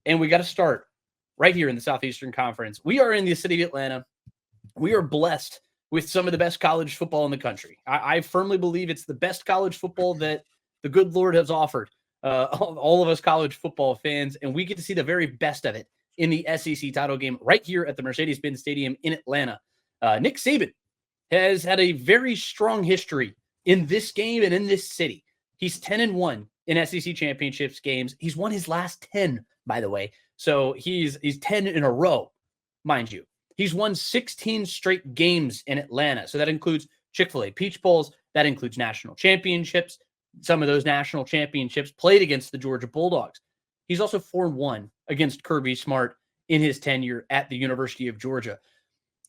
And we got to start right here in the Southeastern Conference. We are in the city of Atlanta. We are blessed with some of the best college football in the country. I firmly believe it's the best college football that the good Lord has offered all of us college football fans, and we get to see the very best of it in the SEC title game right here at the Mercedes-Benz Stadium in Atlanta. Nick Saban has had a very strong history in this game and in this city. He's 10-1 in SEC championships games. He's won his last 10, by the way. So he's 10 in a row, mind you. He's won 16 straight games in Atlanta. So that includes Chick-fil-A Peach Bowls. That includes national championships. Some of those national championships played against the Georgia Bulldogs. He's also 4-1 against Kirby Smart in his tenure at the University of Georgia.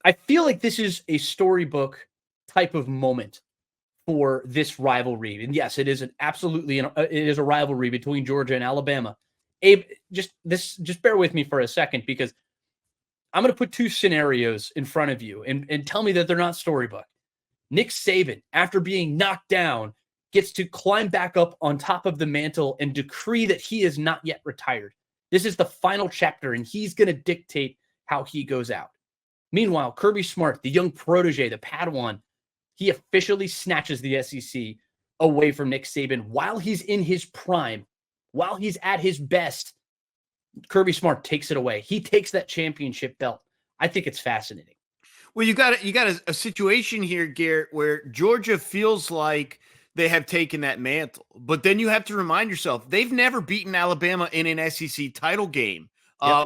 I feel like this is a storybook type of moment for this rivalry. And yes, it is it is a rivalry between Georgia and Alabama. Abe, just bear with me for a second, because I'm going to put two scenarios in front of you and tell me that they're not storybook. Nick Saban, after being knocked down, gets to climb back up on top of the mantle and decree that he is not yet retired. This is the final chapter, and he's going to dictate how he goes out. Meanwhile, Kirby Smart, the young protege, the Padawan, he officially snatches the SEC away from Nick Saban while he's in his prime, while he's at his best. Kirby Smart takes it away. He takes that championship belt. I think it's fascinating. Well, you got a situation here, Garrett, where Georgia feels like they have taken that mantle. But then you have to remind yourself, they've never beaten Alabama in an SEC title game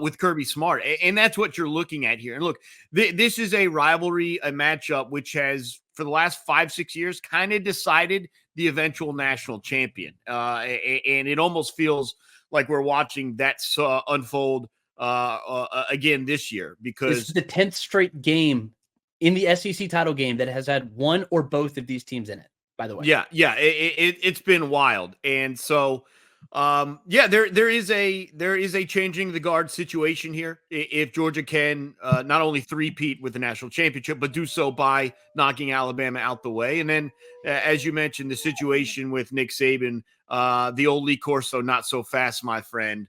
with Kirby Smart. And that's what you're looking at here. And look, this is a rivalry, a matchup, which has, for the last 5-6 years, kind of decided the eventual national champion. And it almost feels like we're watching that unfold again this year, because this is the 10th straight game in the SEC title game that has had one or both of these teams in it, by the way. Yeah. It's been wild. And so, there is a changing the guard situation here. If Georgia can not only three-peat with the national championship, but do so by knocking Alabama out the way. And then, as you mentioned, the situation with Nick Saban, the old Lee Corso, not so fast, my friend.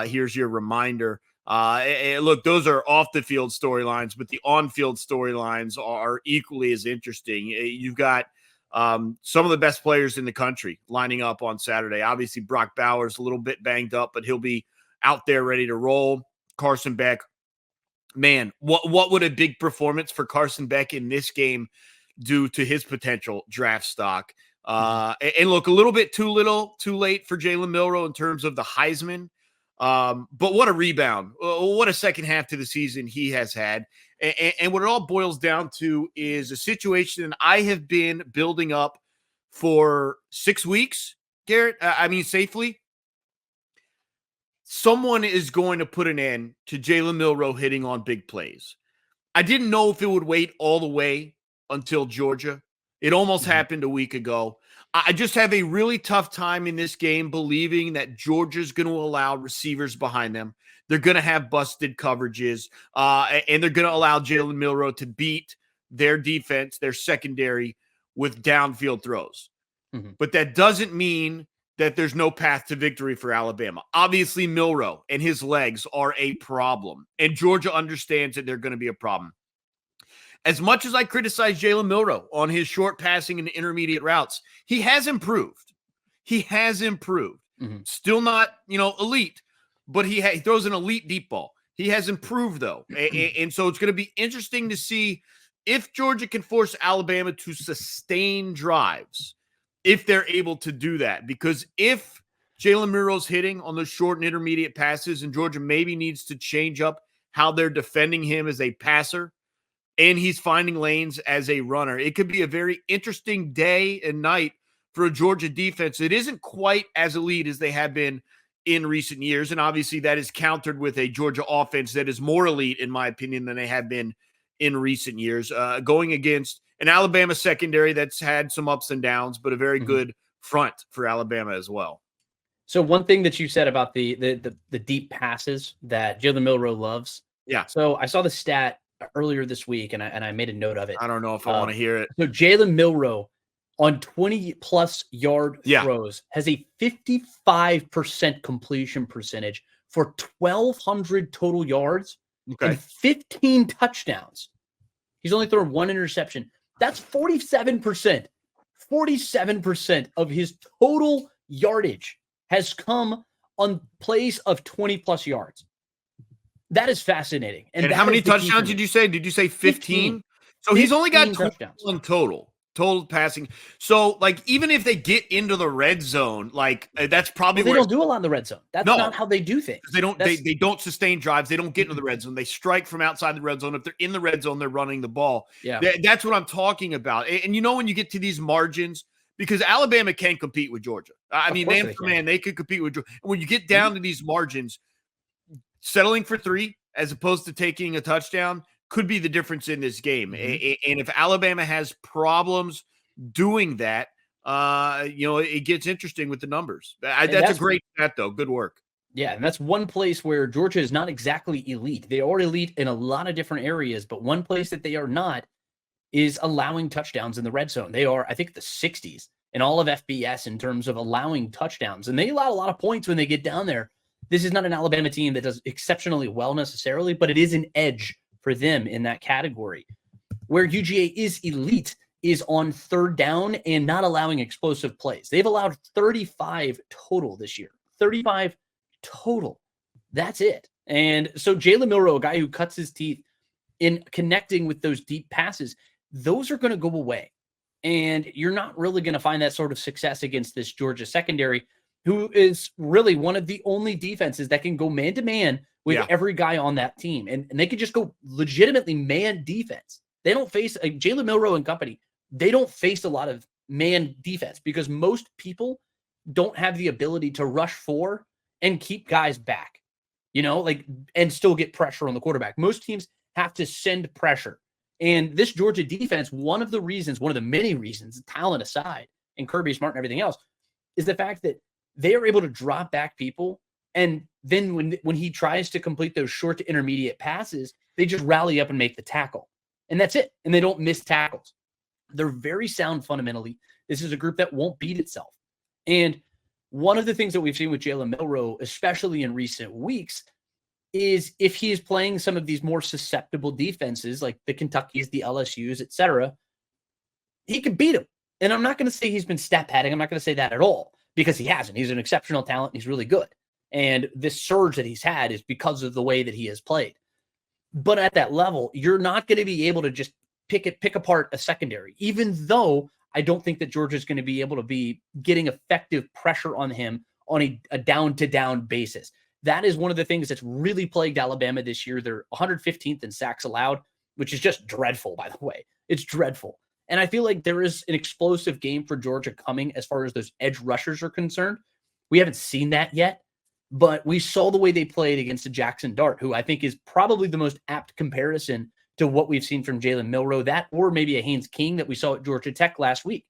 Here's your reminder. Look, those are off the field storylines, but the on-field storylines are equally as interesting. You've got some of the best players in the country lining up on Saturday. Obviously, Brock Bowers a little bit banged up, but he'll be out there ready to roll. Carson Beck, man, what would a big performance for Carson Beck in this game do to his potential draft stock? And look, a little bit too late for Jalen Milroe in terms of the Heisman. But what a rebound. What a second half to the season he has had. And what it all boils down to is a situation I have been building up for 6 weeks, Garrett. I mean, safely. Someone is going to put an end to Jalen Milroe hitting on big plays. I didn't know if it would wait all the way until Georgia. It almost happened a week ago. I just have a really tough time in this game believing that Georgia's going to allow receivers behind them. They're going to have busted coverages, and they're going to allow Jalen Milroe to beat their defense, their secondary, with downfield throws. But that doesn't mean that there's no path to victory for Alabama. Obviously, Milroe and his legs are a problem, and Georgia understands that they're going to be a problem. As much as I criticize Jalen Milroe on his short passing and intermediate routes, he has improved. Still not, elite, but he throws an elite deep ball. He has improved, though. And so it's going to be interesting to see if Georgia can force Alabama to sustain drives, if they're able to do that. Because if Jalen Milroe's hitting on those short and intermediate passes, and Georgia maybe needs to change up how they're defending him as a passer, and he's finding lanes as a runner, it could be a very interesting day and night for a Georgia defense. It isn't quite as elite as they have been in recent years, and obviously that is countered with a Georgia offense that is more elite, in my opinion, than they have been in recent years, going against an Alabama secondary that's had some ups and downs, but a very good front for Alabama as well. So one thing that you said about the deep passes that Jalen Milroe loves. Yeah. So I saw the stat earlier this week, and I made a note of it. I don't know if I want to hear it. So Jalen Milroe on 20-plus yard throws has a 55% completion percentage for 1,200 total yards Okay. and 15 touchdowns. He's only thrown one interception. That's 47%. 47% of his total yardage has come on plays of 20-plus yards. That is fascinating. And how many touchdowns did you say? Did you say 15? So he's only got 21 total passing. So, like, even if they get into the red zone, like, that's probably they don't do a lot in the red zone. That's not how they do things. They don't sustain drives. They don't get into the red zone. They strike from outside the red zone. If they're in the red zone, they're running the ball. Yeah. That's what I'm talking about. And you know, when you get to these margins, because Alabama can compete with Georgia. I mean, man for man, they could compete with Georgia. And when you get down to these margins, settling for 3 as opposed to taking a touchdown could be the difference in this game. And if Alabama has problems doing that, it gets interesting with the numbers. That's a great stat, though. Good work. Yeah, and that's one place where Georgia is not exactly elite. They are elite in a lot of different areas, but one place that they are not is allowing touchdowns in the red zone. They are, I think, the 60s in all of FBS in terms of allowing touchdowns, and they allow a lot of points when they get down there. This is not an Alabama team that does exceptionally well necessarily, but it is an edge for them in that category. Where UGA is elite is on third down and not allowing explosive plays. They've allowed 35 total this year. 35 total. That's it. And so Jalen Milroe, a guy who cuts his teeth in connecting with those deep passes, those are going to go away. And you're not really going to find that sort of success against this Georgia secondary, who is really one of the only defenses that can go man-to-man with every guy on that team. And they could just go legitimately man defense. They don't face Jalen Milroe and company. They don't face a lot of man defense because most people don't have the ability to rush for and keep guys back, and still get pressure on the quarterback. Most teams have to send pressure. And this Georgia defense, one of the many reasons, talent aside, and Kirby Smart and everything else, is the fact that they are able to drop back people. And then when he tries to complete those short to intermediate passes, they just rally up and make the tackle. And that's it. And they don't miss tackles. They're very sound fundamentally. This is a group that won't beat itself. And one of the things that we've seen with Jalen Milroe, especially in recent weeks, is if he is playing some of these more susceptible defenses like the Kentuckys, the LSUs, etc., he could beat them. And I'm not going to say he's been stat padding. I'm not going to say that at all because he hasn't. He's an exceptional talent. He's really good. And this surge that he's had is because of the way that he has played. But at that level, you're not going to be able to just pick apart a secondary, even though I don't think that Georgia is going to be able to be getting effective pressure on him on a down-to-down basis. That is one of the things that's really plagued Alabama this year. They're 115th in sacks allowed, which is just dreadful, by the way. It's dreadful. And I feel like there is an explosive game for Georgia coming as far as those edge rushers are concerned. We haven't seen that yet, but we saw the way they played against the Jackson Dart, who I think is probably the most apt comparison to what we've seen from Jalen Milroe, that or maybe a Haynes King that we saw at Georgia Tech last week.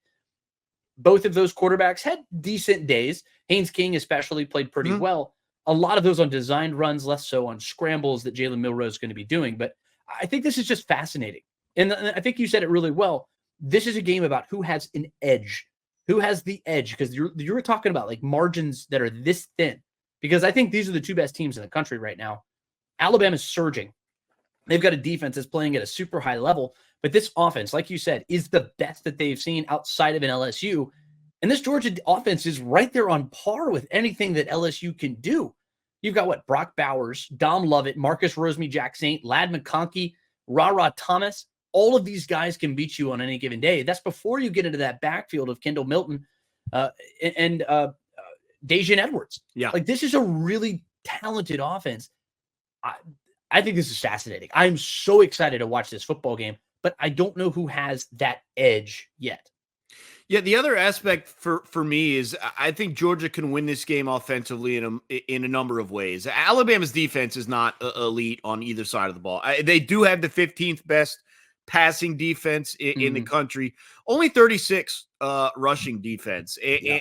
Both of those quarterbacks had decent days. Haynes King especially played pretty well. A lot of those on designed runs, less so on scrambles that Jalen Milroe is going to be doing. But I think this is just fascinating. And I think you said it really well. This is a game about who has an edge, who has the edge, because you're talking about like margins that are this thin, because I think these are the two best teams in the country right now. Alabama's surging. They've got a defense that's playing at a super high level, but this offense, like you said, is the best that they've seen outside of an LSU. And this Georgia offense is right there on par with anything that LSU can do. You've got Brock Bowers, Dom Lovett, Marcus Rosemy, Jack Saint, Lad McConkey, Ra Thomas. All of these guys can beat you on any given day. That's before you get into that backfield of Kendall Milton and Dajian Edwards. Yeah. Like, this is a really talented offense. I think this is fascinating. I'm so excited to watch this football game, but I don't know who has that edge yet. Yeah, the other aspect for me is I think Georgia can win this game offensively in a number of ways. Alabama's defense is not elite on either side of the ball. They do have the 15th best passing defense in the country, only 36 rushing defense.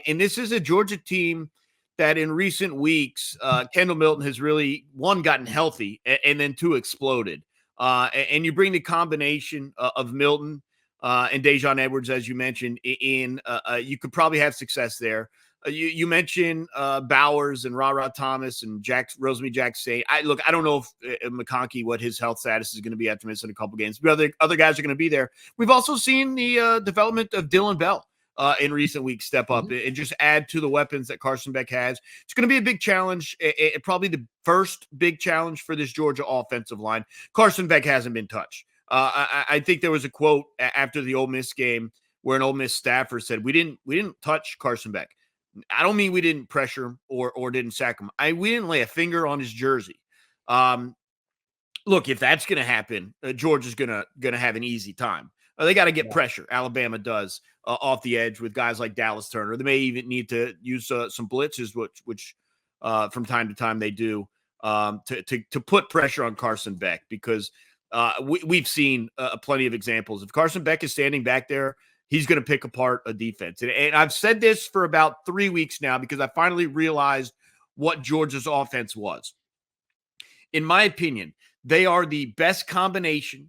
And this is a Georgia team that in recent weeks, Kendall Milton has really, one, gotten healthy, and then two, exploded. And you bring the combination of Milton and Dajian Edwards, as you mentioned, in you could probably have success there. You mentioned Bowers and Ra Thomas and Rosemary Jackson. I don't know if McConkey, what his health status is going to be after missing a couple games. But other guys are going to be there. We've also seen the development of Dylan Bell in recent weeks step up and just add to the weapons that Carson Beck has. It's going to be a big challenge, probably the first big challenge for this Georgia offensive line. Carson Beck hasn't been touched. I think there was a quote after the Ole Miss game where an Ole Miss staffer said, we didn't touch Carson Beck. I don't mean we didn't pressure him or didn't sack him. We didn't lay a finger on his jersey. Look, if that's going to happen, Georgia's going to have an easy time. They got to get pressure. Alabama does off the edge with guys like Dallas Turner. They may even need to use some blitzes, which from time to time they do to put pressure on Carson Beck, because we've seen plenty of examples. If Carson Beck is standing back there, he's going to pick apart a defense. And I've said this for about 3 weeks now because I finally realized what Georgia's offense was. In my opinion, they are the best combination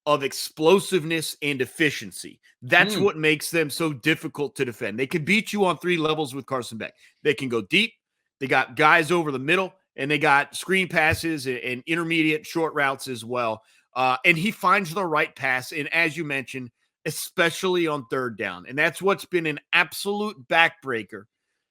of explosiveness and efficiency. That's what makes them so difficult to defend. They can beat you on 3 levels with Carson Beck. They can go deep. They got guys over the middle, and they got screen passes and intermediate short routes as well. And he finds the right pass. And as you mentioned, especially on third down. And that's what's been an absolute backbreaker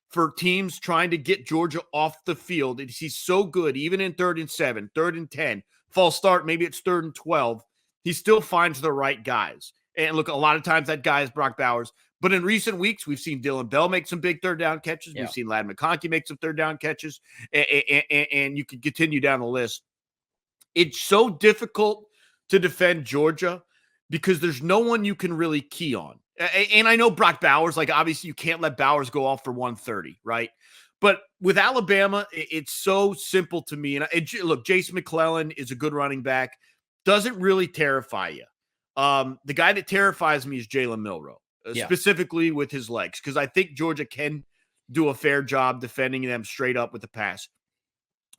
for teams trying to get Georgia off the field. He's so good, even in 3rd and 7, 3rd and 10, false start, maybe it's 3rd and 12. He still finds the right guys. And look, a lot of times that guy is Brock Bowers. But in recent weeks, we've seen Dylan Bell make some big 3rd down catches. Yeah. We've seen Ladd McConkey make some 3rd down catches. And you can continue down the list. It's so difficult to defend Georgia because there's no one you can really key on. And I know Brock Bowers, like obviously you can't let Bowers go off for 130, right? But with Alabama, it's so simple to me. And look, Jason McClellan is a good running back. Doesn't really terrify you. The guy that terrifies me is Jalen Milroe, specifically with his legs, because I think Georgia can do a fair job defending them straight up with the pass.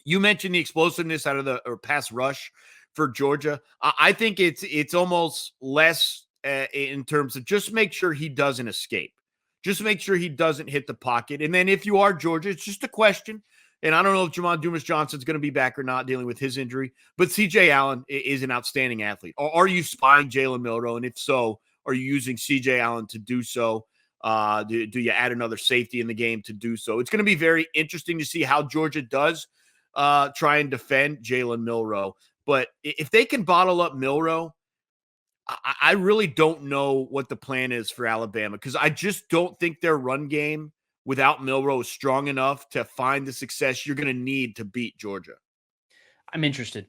You mentioned the explosiveness out of the pass rush for Georgia. I think it's almost less in terms of just make sure he doesn't escape. Just make sure he doesn't hit the pocket. And then if you are Georgia, it's just a question. And I don't know if Jamon Dumas-Johnson's going to be back or not, dealing with his injury. But C.J. Allen is an outstanding athlete. Are you spying Jalen Milroe? And if so, are you using C.J. Allen to do so? Do you add another safety in the game to do so? It's going to be very interesting to see how Georgia does try and defend Jalen Milroe. But if they can bottle up Milroe, I really don't know what the plan is for Alabama, because I just don't think their run game without Milroe is strong enough to find the success you're going to need to beat Georgia. I'm interested.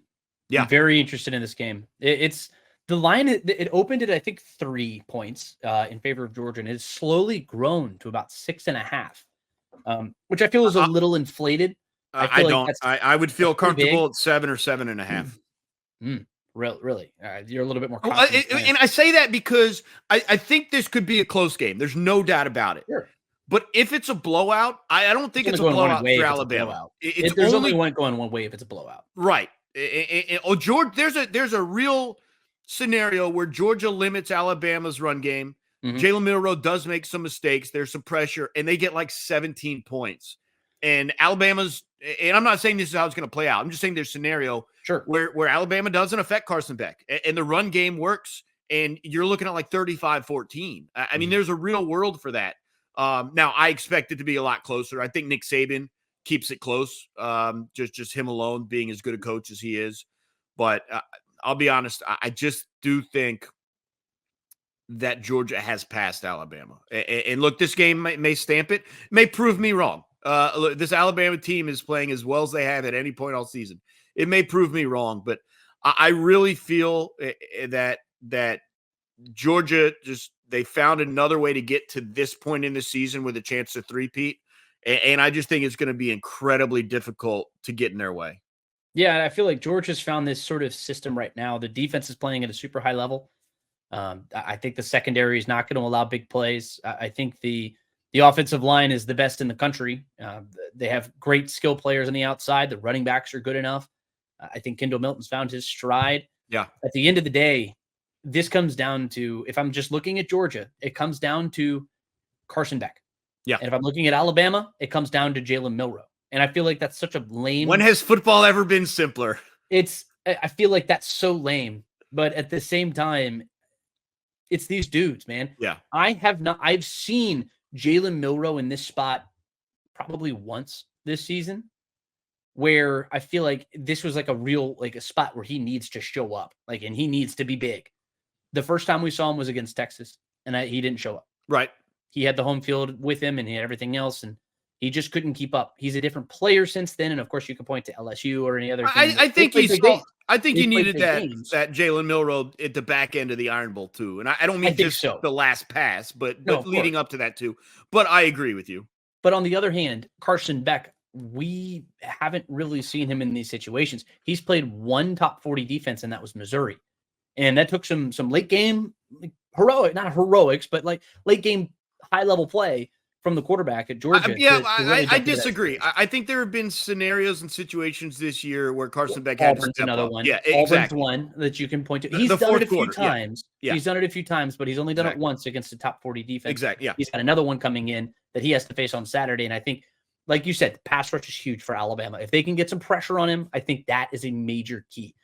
Yeah. I'm very interested in this game. It's the line. It opened at, I think, 3 points in favor of Georgia, and it's slowly grown to about 6.5, which I feel is a little inflated. I would feel comfortable at 7 or 7.5. Really? You're a little bit more confident. And I say that because I think this could be a close game. There's no doubt about it. Sure. But if it's a blowout, I don't think it's a blowout for Alabama. There's only one going one way if it's a blowout. Right. George, there's a real scenario where Georgia limits Alabama's run game. Jalen Milroe does make some mistakes. There's some pressure, and they get like 17 points. And Alabama's, and I'm not saying this is how it's going to play out. I'm just saying there's a scenario where Alabama doesn't affect Carson Beck, and the run game works, and you're looking at like 35-14. I mean, there's a real world for that. Now, I expect it to be a lot closer. I think Nick Saban keeps it close, just him alone being as good a coach as he is. But I'll be honest, I just do think that Georgia has passed Alabama. And look, this game may stamp it, may prove me wrong. Look, this Alabama team is playing as well as they have at any point all season. It may prove me wrong, but I really feel that Georgia they found another way to get to this point in the season with a chance to three-peat. And I just think it's going to be incredibly difficult to get in their way. Yeah, I feel like Georgia's found this sort of system right now. The defense is playing at a super high level. I think the secondary is not going to allow big plays. I think the offensive line is the best in the country. They have great skill players on the outside. The running backs are good enough. I think Kendall Milton's found his stride. Yeah. At the end of the day, this comes down to, if I'm just looking at Georgia, it comes down to Carson Beck. Yeah. And if I'm looking at Alabama, it comes down to Jalen Milroe. And I feel like that's such a lame. When has football ever been simpler? I feel like that's so lame. But at the same time, it's these dudes, man. Yeah. I've seen Jalen Milroe in this spot probably once this season, where I feel like this was like a spot where he needs to show up, and he needs to be big. The first time we saw him was against Texas, and he didn't show up. Right. He had the home field with him, and he had everything else, and he just couldn't keep up. He's a different player since then, and of course, you can point to LSU or any other thing. I think he needed that Jalen Milroe at the back end of the Iron Bowl too, and I don't mean just the last pass, but leading up to that too. But I agree with you. But on the other hand, Carson Beck, we haven't really seen him in these situations. He's played one top 40 defense, and that was Missouri. And that took some late game not heroics, but like late game high level play from the quarterback at Georgia. I disagree. I think there have been scenarios and situations this year where Carson Beck had to step another up. one. Yeah, Auburn's exactly. one that you can point to. He's done it a few times. Yeah. He's done it a few times, but he's only done it once against a top 40 defense. Exactly. Yeah. He's got another one coming in that he has to face on Saturday. And I think, like you said, the pass rush is huge for Alabama. If they can get some pressure on him, I think that is a major key.